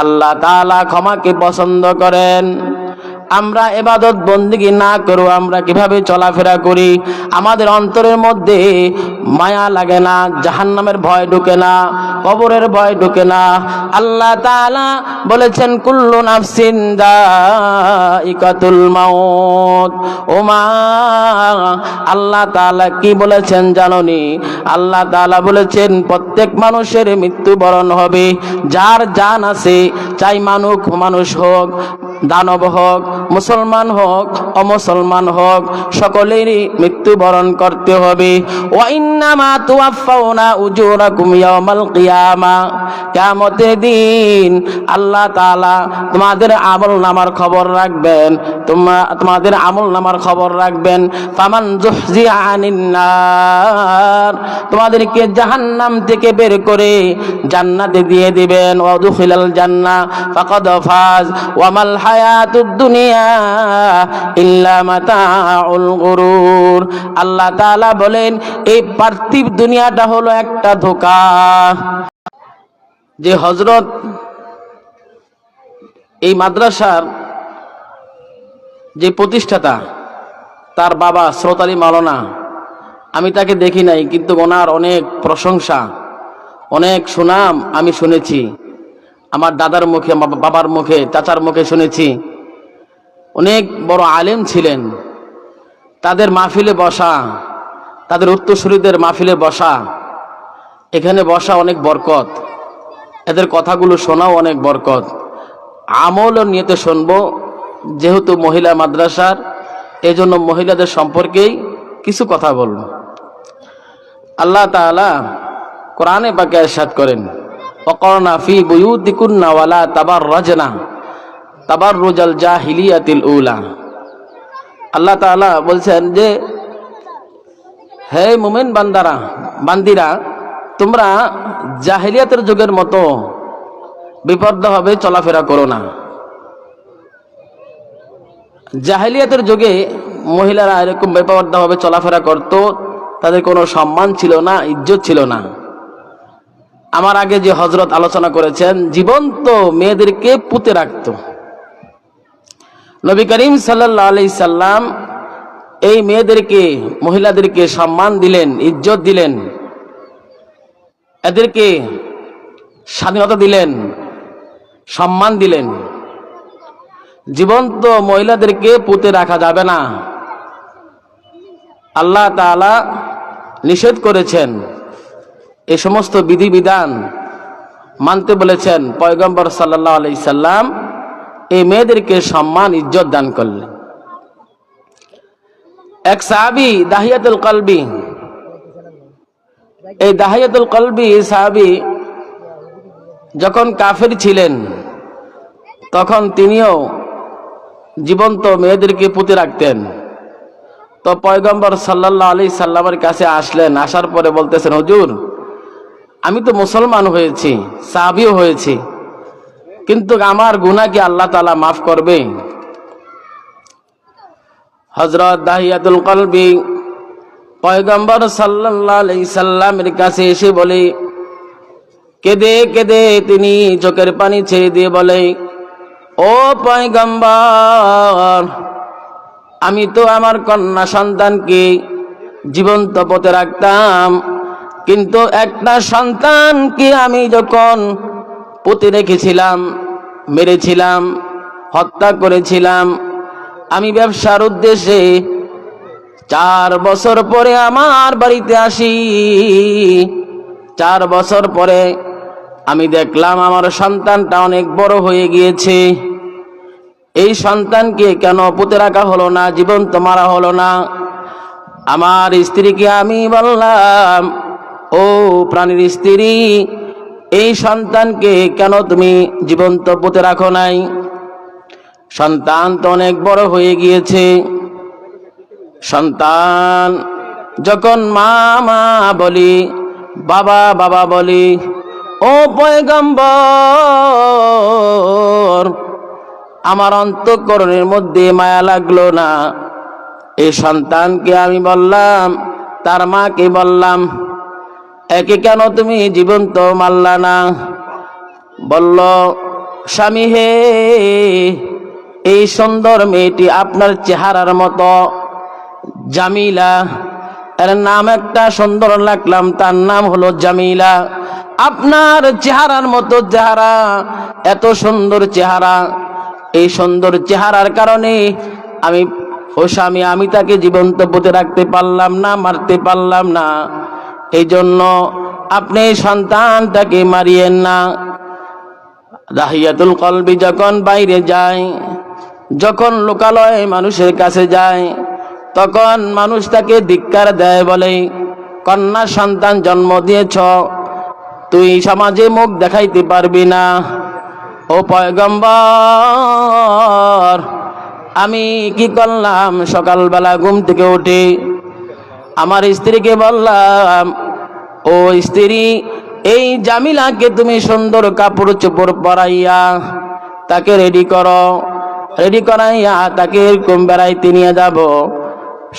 আল্লাহ তাআলা ক্ষমাকে পছন্দ করেন। আমরা ইবাদত বন্দেগী না করো, আমরা কিভাবে চলাফেরা করি, আমাদের অন্তরের মধ্যে মায়া লাগে না, জাহান্নামের ভয় ঢুকে না, কবরের ভয় ঢুকে না। আল্লাহ তাআলা বলেছেন কুল্লু নাফসিন যায়িকাতুল মাউত। ওমা আল্লাহ তাআলা কি বলেছেন জানোনি? আল্লাহ তাআলা বলেছেন প্রত্যেক মানুষের মৃত্যুবরণ হবে। যার জান আছে, চাই মানুষ হোক, দানব হোক, মুসলমান হোক, অমুসলমান হোক, সকলেরই মৃত্যুবরণ করতে হবে। ওয়া ইন্নামা তুওয়াফাউনা উজুরাকুম ইয়াওমাল কিয়ামা। কিয়ামতের দিন আল্লাহ তাআলা তোমাদের আমলনামার খবর রাখবেন, তোমাদের আমলনামার খবর রাখবেন। ফামান যুহজিয়া আনিন নার, তোমাদেরকে জাহান্নাম থেকে বের করে জান্নাতে দিয়ে দিবেন। ওয়া দুখিলাল জান্নাহ ফাকাদ ফাজ ওয়া মাল হায়াতুদ দুনিয়া ইল্লা মাতাউল গুরুর। আল্লাহ তাআলা বলেন এই পার্থিব দুনিয়াটা হলো একটা ধোঁকা। যে হযরত এই মাদ্রাসার যে প্রতিষ্ঠাতা, তার বাবা সৈয়দ আলী মাওলানা, আমি তাকে দেখি নাই, কিন্তু ওনার অনেক প্রশংসা, অনেক সুনাম আমি শুনেছি। আমার দাদার মুখে, বাবার মুখে, চাচার মুখে শুনেছি। অনেক বড় আলেম ছিলেন। তাদের মাহফিলে বসা, তাদের উত্তরসূরিদের মাহফিলে বসা, এখানে বসা অনেক বরকত, এদের কথাগুলো শোনাও অনেক বরকত। আমল ও নিয়তে শুনবো, যেহেতু মহিলা মাদ্রাসার, এই জন্য মহিলাদের সম্পর্কেই কিছু কথা বলব। আল্লাহ তাআলা কোরআনে পাকে ইরশাদ করেন ওয়াকরনা ফি বুয়ুতিকুন্না ওয়ালা তাবাররাজনা তাবাররুজাল জাহিলিয়াতিল উলা। আল্লাহ তাআলা বলছেন যে হে মুমিন বান্দিরা, তোমরা জাহিলিয়াতের যুগের মতো বিপর্যভাবে চলাফেরা করো না। জাহিলিয়াতের যুগে মহিলারা এরকম বেপরোয়াভাবে চলাফেরা করত, তাদের কোনো সম্মান ছিল না, ইজ্জত ছিল না। আমার আগে যে হযরত আলোচনা করেছেন, জীবন্ত মেয়েদেরকে পুঁতে রাখত। নবী করিম সাল্লাল্লাহু আলাইহি সাল্লাম এই মেয়েদেরকে, মহিলাদেরকে সম্মান দিলেন, ইজ্জত দিলেন, এদেরকে স্বাধীনতা দিলেন, সম্মান দিলেন। জীবন্ত মহিলাদেরকে পুঁতে রাখা যাবে না, আল্লাহ তাআলা নিষেধ করেছেন। এই সমস্ত বিধিবিধান মানতে বলেছেন। পয়গম্বর সাল্লাল্লাহু আলাইহি সাল্লাম এই মেয়েদেরকে সম্মান, ইজ্জত দান করলেন। এক সাহাবী দাহিয়াতুল কলবি, এই দাহিয়াতুল কলবি সাহাবী যখন কাফের ছিলেন, তখন তিনিও জীবন্ত মেয়েদেরকে পুঁতে রাখতেন। তো পয়গম্বর সাল্লাল্লাহু আলাইহি সাল্লামের কাছে আসলেন। আসার পরে বলতেছেন, হুজুর, আমি তো মুসলমান হয়েছি, সাহাবীও হয়েছি, কিন্তু আমার গুনাহ কি আল্লাহ তাআলা মাফ করবে? হযরত দাহিয়াতুল কলবি পয়গম্বর সাল্লাল্লাহু আলাইহি সাল্লামের কাছে এসে বলে, কেঁদে কেঁদে তিনি চোখের পানি ছেড়ে দিয়ে বলে, ও পয়গম্বর, আমি তো আমার কন্যা সন্তানকে জীবন্ত পুঁতে রাখতাম, কিন্তু একটা সন্তানকে আমি যখন পুঁতে রেখেছিলাম, মেরেছিলাম, হত্যা করেছিলাম, আমি ব্যবসার উদ্দেশ্যে 4 বছর পরে আমার বাড়িতে আসি। 4 বছর পরে আমি দেখলাম আমার সন্তানটা অনেক বড় হয়ে গিয়েছে। এই সন্তানকে কেন পুঁতে রাখা হলো না, জীবন্ত মারা হলো না? আমার স্ত্রীকে আমি বললাম, ও প্রাণীর স্ত্রী, এই সন্তানকে কেন তুমি জীবন্ত পুঁতে রাখো নাই? সন্তান তো অনেক বড় হয়ে গিয়েছে। সন্তান যখন মা মা বলি, বাবা বাবা বলি, ও পয়গম্বর, আমার অন্তঃকরণের মধ্যে মায়া লাগলো না। এই সন্তানকে আমি বললাম, তার মাকে বললাম, একে কেন তুমি জীবন্ত মারলা না? বলল, স্বামী হে, এই সুন্দর মেয়েটি আপনার চেহারার মতো, জামিলা, এর নাম একটা সুন্দর রাখলাম, তার নাম হলো জামিলা। আপনার চেহারার মতো চেহারা, এত সুন্দর চেহারা, এই সুন্দর চেহারার কারণে ও স্বামী, আমি তাকে জীবন্ত পুঁতে রাখতে পারলাম না, মারতে পারলাম না। এই জন্য আপনি সন্তানটাকে মারিয়েন না। দাহিয়াতুল কলবি যখন বাইরে যায়, যখন লোকালয়ে মানুষের কাছে যায়, তখন মানুষ তাকে ধিক্কার দেয়, বলে কন্যা সন্তান জন্ম দিয়েছ, তুই সমাজে মুখ দেখাইতে পারবি না। ও পয়গম্বর, আমি কি করলাম? সকালবেলা ঘুম থেকে উঠে আমার স্ত্রীকে বললাম, ও স্ত্রী, এই জামিলাকে তুমি সুন্দর কাপড় চোপড় পরাইয়া তাকে রেডি করো, রেডি করাইয়া তাকে এরকম বেড়াইতে নিয়ে যাব।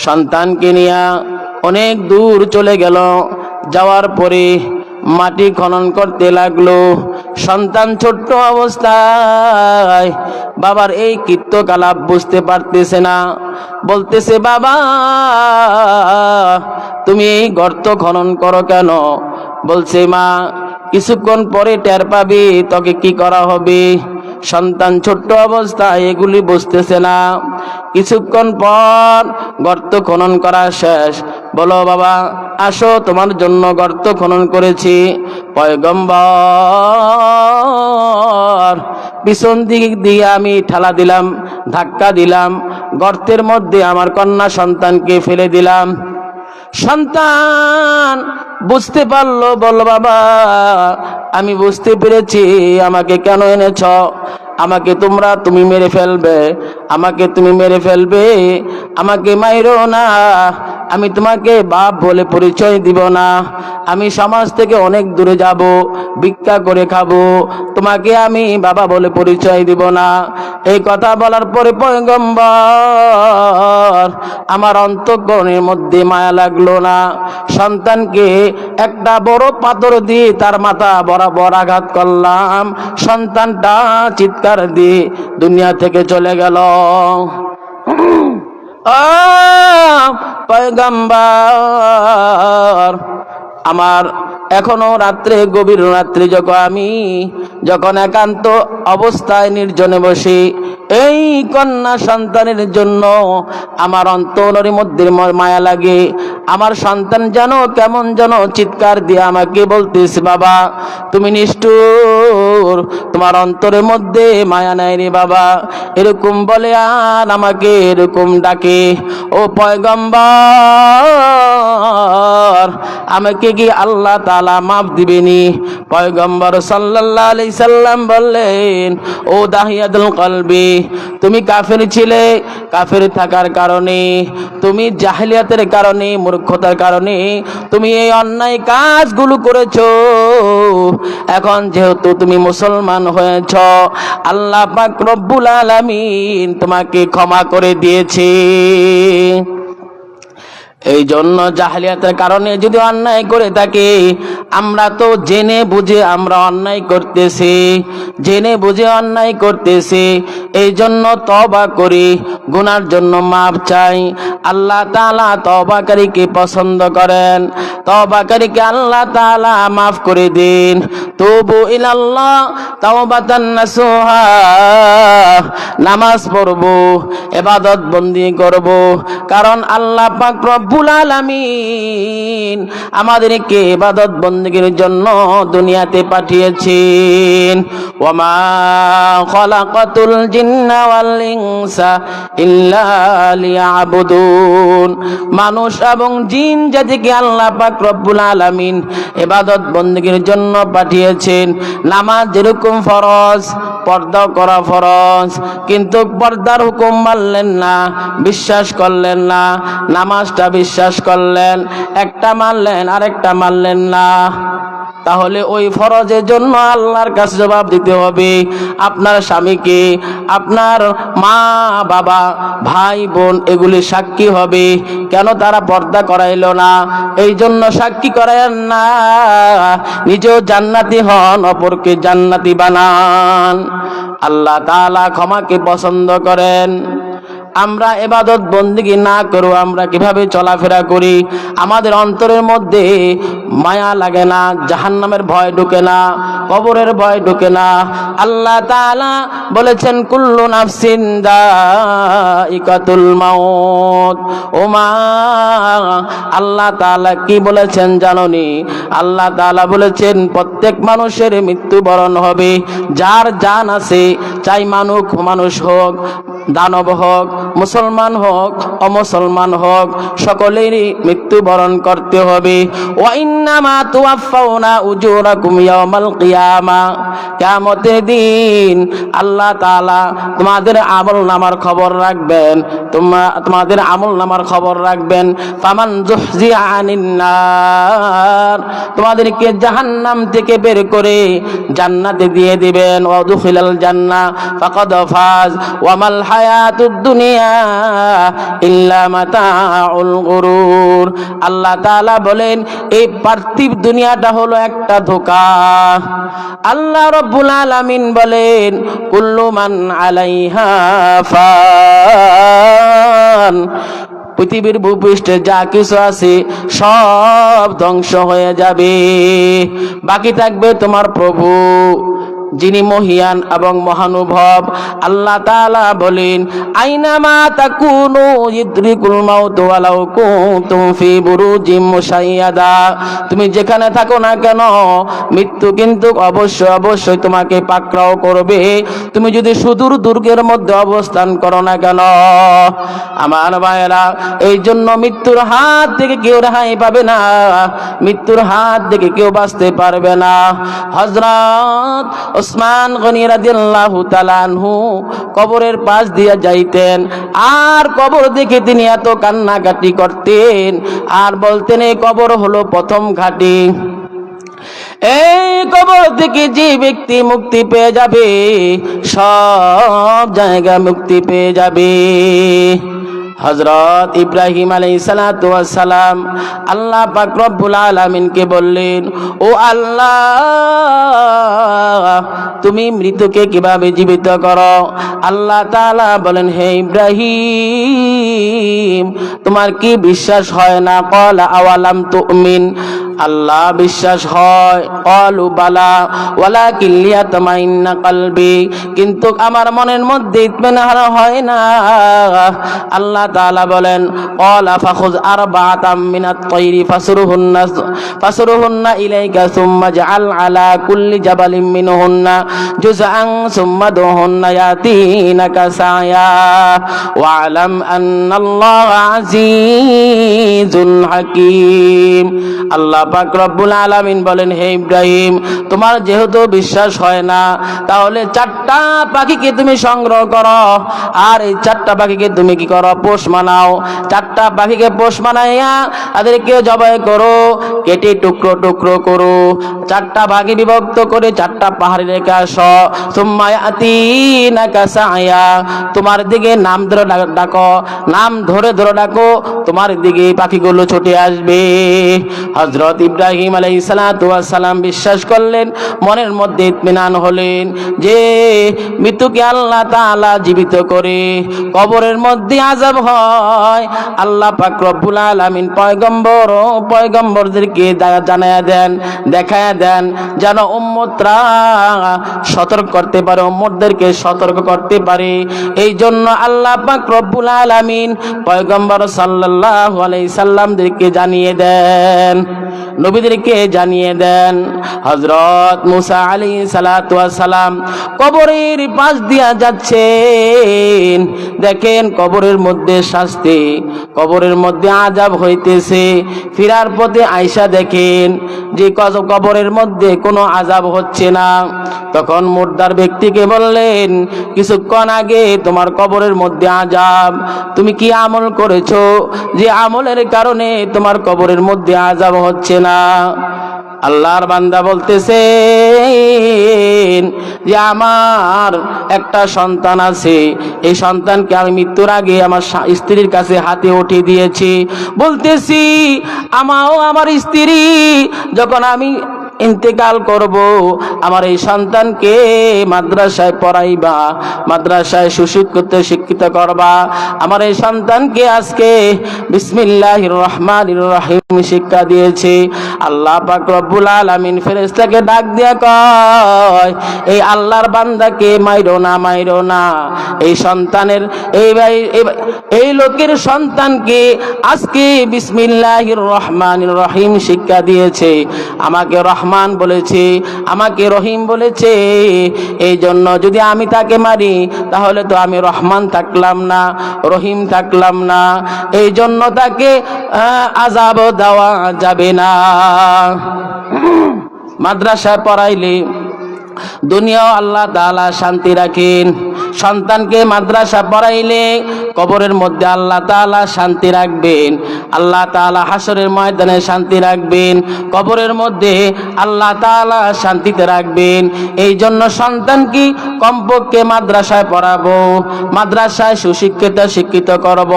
সন্তানকে নিয়ে অনেক দূর চলে গেল। যাওয়ার পরে মাটি খনন করতে লাগলো। সন্তান ছোট্ট অবস্থায় বাবার এই কীর্তকলাপ বুঝতে পারতেছে না। বলতেছে, বাবা তুমি এই গর্ত খনন করো কেন? বলছে, মা কিছুক্ষণ পরে টের পাবি তোকে কি করা হবে। সন্তান ছোট্ট অবস্থায় এগুলি বুঝতেছে না। কিছুক্ষণ পর গর্ত খনন করা শেষ। বলো বাবা, আসো, তোমার জন্য গর্ত খনন করেছি। পয়গম্বর পিছন দিক দিয়ে আমি ঠেলা দিলাম, ধাক্কা দিলাম, গর্তের মধ্যে আমার কন্যা সন্তানকে ফেলে দিলাম। সন্তান বুঝতে পারলো, বল বাবা আমি বুঝতে পেরেছি, আমাকে কেন এনেছ? আমাকে তুমি মেরে ফেলবে, আমাকে তুমি মেরে ফেলবে, আমাকে মাইরো না। আমি তোমাকে বাপ বলে পরিচয় দিব না। আমি সমাজ থেকে অনেক দূরে যাব, ভিক্ষা করে খাবো, তোমাকে আমি বাবা বলে পরিচয় দিব না। এই কথা বলার পরে পয়গম্বর আমার অন্তঃকরণের মধ্যে মায়া লাগলো না। সন্তানকে একটা বড় পাথর দিয়ে তার মাথা বরাবর আঘাত করলাম। সন্তানটা চিৎকার দিয়ে দুনিয়া থেকে চলে গেল। পয়গম্বর আমার এখনো রাত্রে, গভীর রাত্রে যখন একান্ত অবস্থায় নির্জনে বসে এই কন্যা সন্তানের জন্য আমার অন্তরের মধ্যে মায়া লাগে। আমার সন্তান যেন কেমন যেন চিৎকার দিয়ে আমাকে বলতেছে, বাবা তুমি নিষ্ঠুর, তোমার অন্তরের মধ্যে মায়া নাই রে বাবা, এরকম বলে আর আমাকে এরকম ডাকে। ও পয়গম্বর আমাকে কি আল্লাহ তাআলা মাফ দিবেনি? পয়গম্বর সাল্লাল্লাহু আলাইহি সাল্লাম বললেন, ও দাহিয়াতুল কলবি, তুমি কাফের ছিলে, কাফের থাকার কারণে, তুমি জাহেলিয়াতের কারণে, মূর্খতার কারণে তুমি এই অন্যায় কাজগুলো করেছো। এখন যেহেতু তুমি মুসলমান হয়েছ, আল্লাহ পাক রব্বুল আলামিন তোমাকে ক্ষমা করে দিয়েছে। এই জন্য জাহেলিয়াতের কারণে যদি অন্যায় করে থাকি, আমরা তো জেনে বুঝে আমরা অন্যায় করতেছি, জেনে বুঝে অন্যায় করতেছি। এই জন্য তওবা করি, গুনার জন্য মাফ চাই। আল্লাহ তাআলা তওবাকারীকে পছন্দ করেন, তওবাকারীকে আল্লাহ তাআলা মাফ করে দিন। তুবু ইলাল্লাহ তাওবাতান নাসুহা, নামাজ পড়বো, ইবাদত বন্দি করব, কারণ আল্লাহ পাক রব্বুল আলামিন আমাদেরকে ইবাদত বন্দেগীর জন্য দুনিয়াতে পাঠিয়েছেন। ওয়ামা খালাকাতুল জিন্না ওয়াল ইনসা ইল্লা লিয়াবুদুন, মানুষ এবং জিন জাতিকে আল্লাহ পাক রব্বুল আলামিন ইবাদত বন্দেগীর জন্য পাঠিয়েছেন। নামাজ যেরকম ফরজ, পর্দা করা ফরজ, কিন্তু পর্দার হুকুম মানলেন না, বিশ্বাস করলেন না। নামাজটা বিশ্বাস করলেন, একটা মানলেন, আরেকটা মানলেন না। তাহলে ওই ফরজের জন্য আল্লাহর কাছে জবাব দিতে হবে। আপনার স্বামীকে, আপনার মা বাবা ভাই বোন এগুলি সাক্ষী হবে, কেন তারা পর্দা করাইলো না। এই জন্য সাক্ষী করায়েন না, নিজেও জান্নাতি হন, অপরকে জান্নাতি বানান। আল্লাহ তাআলা ক্ষমাকে পছন্দ করেন। আমরা ইবাদত বন্দেগী না করব, আমরা কিভাবে চলাফেরা করি, আমাদের অন্তরের মধ্যে মায়া লাগে না, জাহান্নামের ভয় ঢুকে না, কবরের ভয় ঢুকে না। আল্লাহ তাআলা বলেছেন কুল্লু নাফসিন যায়িকাতুল মাউত। ওমা আল্লাহ তাআলা কি বলেছেন জানোনি? আল্লাহ তাআলা বলেছেন প্রত্যেক মানুষের মৃত্যুবরণ হবে। যার জান আছে, চাই মানুষ হোক, দানব হোক, মুসলমান হোক, অমুসলমান হোক, সকলেরই মৃত্যুবরণ করতে হবে। ওয়া ইন্নামা তুওয়াফাউনা উজুরাকুম ইয়াওমাল কিয়ামা। কিয়ামতের দিন আল্লাহ তাআলা তোমাদের আমলনামার খবর রাখবেন, তোমাদের আমলনামার খবর রাখবেন। ফামান যুহজিয়া আনিন নার, তোমাদেরকে জাহান্নাম থেকে বের করে জান্নাতে দিয়ে দিবেন। ওয়া দুখিলাল জান্নাহ ফাকাদ ফাজ ওয়া মাল হায়াতুদ দুনিয়া ইল্লা মাতাউল গুরুর। আল্লাহ তাআলা বলেন এই পার্থিব দুনিয়াটা হলো একটা ধোঁকা। আল্লাহ রাব্বুল আলামিন বলেন কুল্লু মান আলাইহা ফান, পৃথিবীর ভূপৃষ্ঠে যা কিছু আছে সব ধ্বংস হয়ে যাবে, বাকি থাকবে তোমার প্রভু যিনি মহিয়ান এবং মহানুভব। আল্লাহ তাআলা বলেন আইনামা তাকুনু ইদরিকুল মাউত ওয়ালাউ কুনতুম ফি বুরুজিম মুশাইয়াদা। তুমি যেখানে থাকো না কেন মৃত্যু কিন্তু অবশ্যই তোমাকে পাকড়াও করবে, তুমি যদি সুদূর দুর্গের মধ্যে অবস্থান করো না কেন। আমার ভাইয়েরা, এই জন্য মৃত্যুর হাত থেকে কেউ রেহাই পাবে না, মৃত্যুর হাত থেকে কেউ বাঁচতে পারবে না। হযরত ওসমান গনি রাদিয়াল্লাহু তাআলা আনহু কবরের পাশ দিয়ে যাইতেন, আর কবর দেখে তিনি এত কান্নাকাটি করতেন আর বলতেন এই কবর হলো প্রথম ঘাঁটি। এই কবর থেকে যে ব্যক্তি মুক্তি পেয়ে যাবে সব জায়গা মুক্তি পেয়ে যাবে। হযরত ইব্রাহিম আলাইহিস সালাতু ওয়াস সালাম আল্লাহ পাক রব্বুল আলামিনকে বললেন ও আল্লাহ তুমি মৃতকে কিভাবে জীবিত করো? আল্লাহ তাআলা বলেন হে ইব্রাহিম তোমার কি বিশ্বাস হয় না? ক্বালা আওয়ালাম তুমিন, আল্লাহ বিশ্বাস হয়। ক্বালু বালা ওয়ালাকিন লিয়াতমাইন্না কলবি, কিন্তু আমার মনের মধ্যে ইতমিনান হয় না। আল্লাহ তাআলা বলেন ক্বালা ফাখুয আরবাআতাম মিনাত তায়রি ফাসরুহুন্না ইলাইকা সুম্মা জাআল আলা কুল্লি জাবালিন মিনহুন্না জুজআন সুম্মা দুহুন্না ইয়াতিনাকা সায়া ওয়া'লাম আন্নাল্লাহা আজিজুন হাকীম। আল্লাহ পাক রব্বুল আলামিন বলেন হে ইব্রাহিম তোমার যেহেতু বিশ্বাস হয় না তাহলে 4টা পাখিকে তুমি সংগ্রহ করো, আর এই 4টা পাখিকে তুমি কি করো? পোষ মানাও। 4টা পাখিকে পোষ মানাইয়া তাদেরকে জবাই করো, কেটে টুকরো টুকরো করো, 4টা ভাগে বিভক্ত করে 4টা পাহাড়ে রেখে আসো। সুম্মা ইয়াতিনাকা সায়া, তোমার দিকে নাম ধরে ডাকো, নাম ধরে ধরে ডাকো, তোমার দিকে পাখিগুলো ছুটে আসবে। হযরত ইব্রাহিম আলাইহিস সালাতু ওয়াস সালাম বিশ্বাস করলেন, মনের মধ্যে ইতমিনান হলেন যে মৃত্যুকে আল্লাহ তাআলা জীবিত করে কবরের মধ্যে আযাব হয়। আল্লাহ পাক রব্বুল আলামিন পয়গম্বরদেরকে জানায়া দেন, দেখায়া দেন যেন উম্মতরা সতর্ক করতে পারে, উম্মতদেরকে সতর্ক করতে পারে। এই জন্য আল্লাহ পাক রব্বুল আলামিন পয়গম্বর সাল্লাল্লাহু আলাইহি সাল্লামদেরকে জানিয়ে দেন, নবীদেরকে জানিয়ে দেন। হযরত মুসা আলাইহিস সালাতু ওয়াস সালাম কবরের পাশ দিয়া যাচ্ছেন, দেখেন কবরের মধ্যে শাস্তি, কবরের মধ্যে আযাব হইতেছে। ফিরার পথে আয়েশা দেখেন যে কবরের মধ্যে কোনো আযাব হচ্ছে না। তখন মুর্দার ব্যক্তিকে বললেন কিছুক্ষণ আগে তোমার কবরের মধ্যে আযাব, তুমি কি আমল করেছো যে আমলের কারণে তোমার কবরের মধ্যে আযাব হচ্ছে না? আল্লাহর বান্দা বলতেছেন যে আমার একটা সন্তান আছে, এই সন্তানকে আমি মৃত্যুর আগে আমার স্ত্রীর কাছে হাতে উঠিয়ে দিয়েছি। বলতেছি আমার স্ত্রী যখন আমি ইন্তেকাল করব, আমার এই সন্তানকে মাদ্রাসায় পড়াইবা, মাদ্রাসায় শিক্ষিত করবা। আমার এই সন্তানকে আজকে বিসমিল্লাহির রহমানির রহিম শিক্ষা দিয়েছে। আল্লাহ পাক রব্বুল আলামিন ফেরেশতাকে ডাক দিয়া কয়, এই আল্লাহর বান্দাকে মাইরো না, এই সন্তানের এই লোকের সন্তানকে আজকে বিসমিল্লাহির রহমানির রহিম শিক্ষা দিয়েছে, আমাকে রহমান বলেছে, আমাকে রহিম বলেছে। এই জন্য যদি আমি তাকে মারি তাহলে তো আমি রহমান থাকলাম না, রহিম থাকলাম না। এই জন্য তাকে আযাব দেওয়া যাবে না। মাদ্রাসায় পড়াইলে দুনিয়াও আল্লাহ তাআলা শান্তি রাখেন, সন্তানকে মাদ্রাসা পড়াইলে কবরের মধ্যে আল্লাহ তাআলা শান্তি রাখবেন, আল্লাহ তাআলা হাসরের ময়দানে শান্তি রাখবেন, কবরের মধ্যে আল্লাহ তাআলা শান্তিতে রাখবেন। এই জন্য সন্তানকে কমপক্ষে মাদ্রাসায় পড়াবো, মাদ্রাসায় শিক্ষিত করব,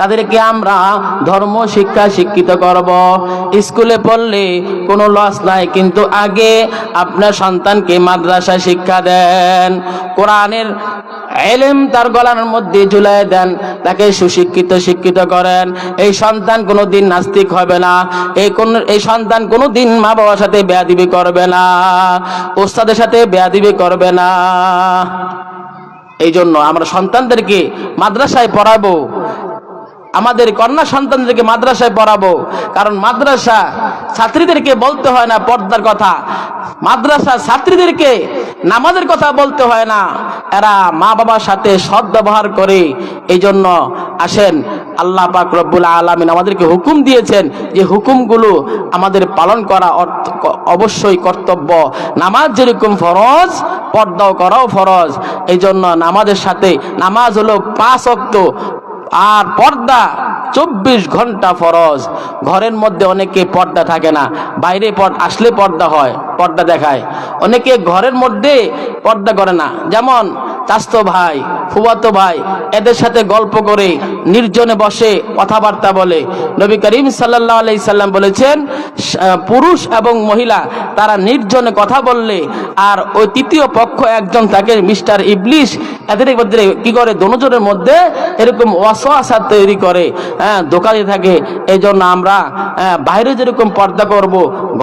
তাদেরকে আমরা ধর্ম শিক্ষিত করব। স্কুলে পড়লে কোনো লস নাই, কিন্তু আগে আপনার সন্তানকে মাদ্রাসায় শিক্ষা দেন, কোরআনের ইলম তার গলার মধ্যে ঝুলাই দেন, তাকে শিক্ষিত করেন। এই সন্তান কোনোদিন নাস্তিক হবে না, এই সন্তান কোনোদিন মা বাবার সাথে বেয়াদবি করবে না, ওস্তাদের সাথে বেয়াদবি করবে না। এই জন্য আমরা সন্তানদেরকে মাদ্রাসায় পড়াবো, আমাদের কন্যা সন্তানদেরকে মাদ্রাসায় পড়াবো। কারণ মাদ্রাসা ছাত্রীদেরকে বলতে হয় না পর্দার কথা, মাদ্রাসা ছাত্রীদেরকে নামাজের কথা বলতে হয় না, এরা মা বাবার সাথে সৎ ব্যবহার করে। এই জন্য আসেন, আল্লাহ পাক রব্বুল আলামিন আমাদেরকে হুকুম দিয়েছেন, যে হুকুমগুলো আমাদের পালন করা অবশ্যই কর্তব্য। নামাজ যেরকম ফরজ, পর্দাও করাও ফরজ। এই জন্য নামাজের সাথে, নামাজ হলো 5 ওয়াক্ত, আর পর্দা 24 ঘন্টা ফরজ। ঘরের মধ্যে অনেকে পর্দা থাকে না, বাইরে আসলে পর্দা হয়, পর্দা দেখায়। অনেকে ঘরের মধ্যে পর্দা করে না, যেমন চাচতো ভাই, ফুফাতো ভাই, এদের সাথে গল্প করে নির্জনে বসে কথাবার্তা বলে। নবী করিম সাল্লাল্লাহু আলাইহি সাল্লাম বলেছেন, পুরুষ এবং মহিলা তারা নির্জনে কথা বললে, আর ওই তৃতীয় পক্ষ একজন থাকে মিস্টার ইবলিশ, এদের মধ্যে কি করে, দুজনের মধ্যে এরকম ওয়াসওয়াসা তৈরি করে, ধোঁকা দিয়ে থাকে। এই জন্য আমরা বাইরে যেরকম পর্দা করব,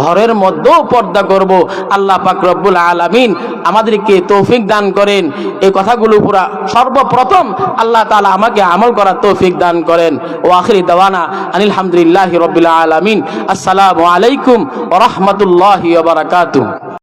ঘরের মধ্যেও পর্দা করব। আল্লাহ পাক রব্বুল আলামিন আমাদেরকে তৌফিক দান করেন। এই কথাগুলো পুরা সর্বপ্রথম আল্লাহ তাআলা আমাকে আমল করার তৌফিক দান করেন। ওয়া আখিরি দাওয়ানা আনিল হামদুলিল্লাহি রাব্বিল আলামিন। আসসালামু আলাইকুম ওয়া রাহমাতুল্লাহি ওয়া বারাকাতুহু।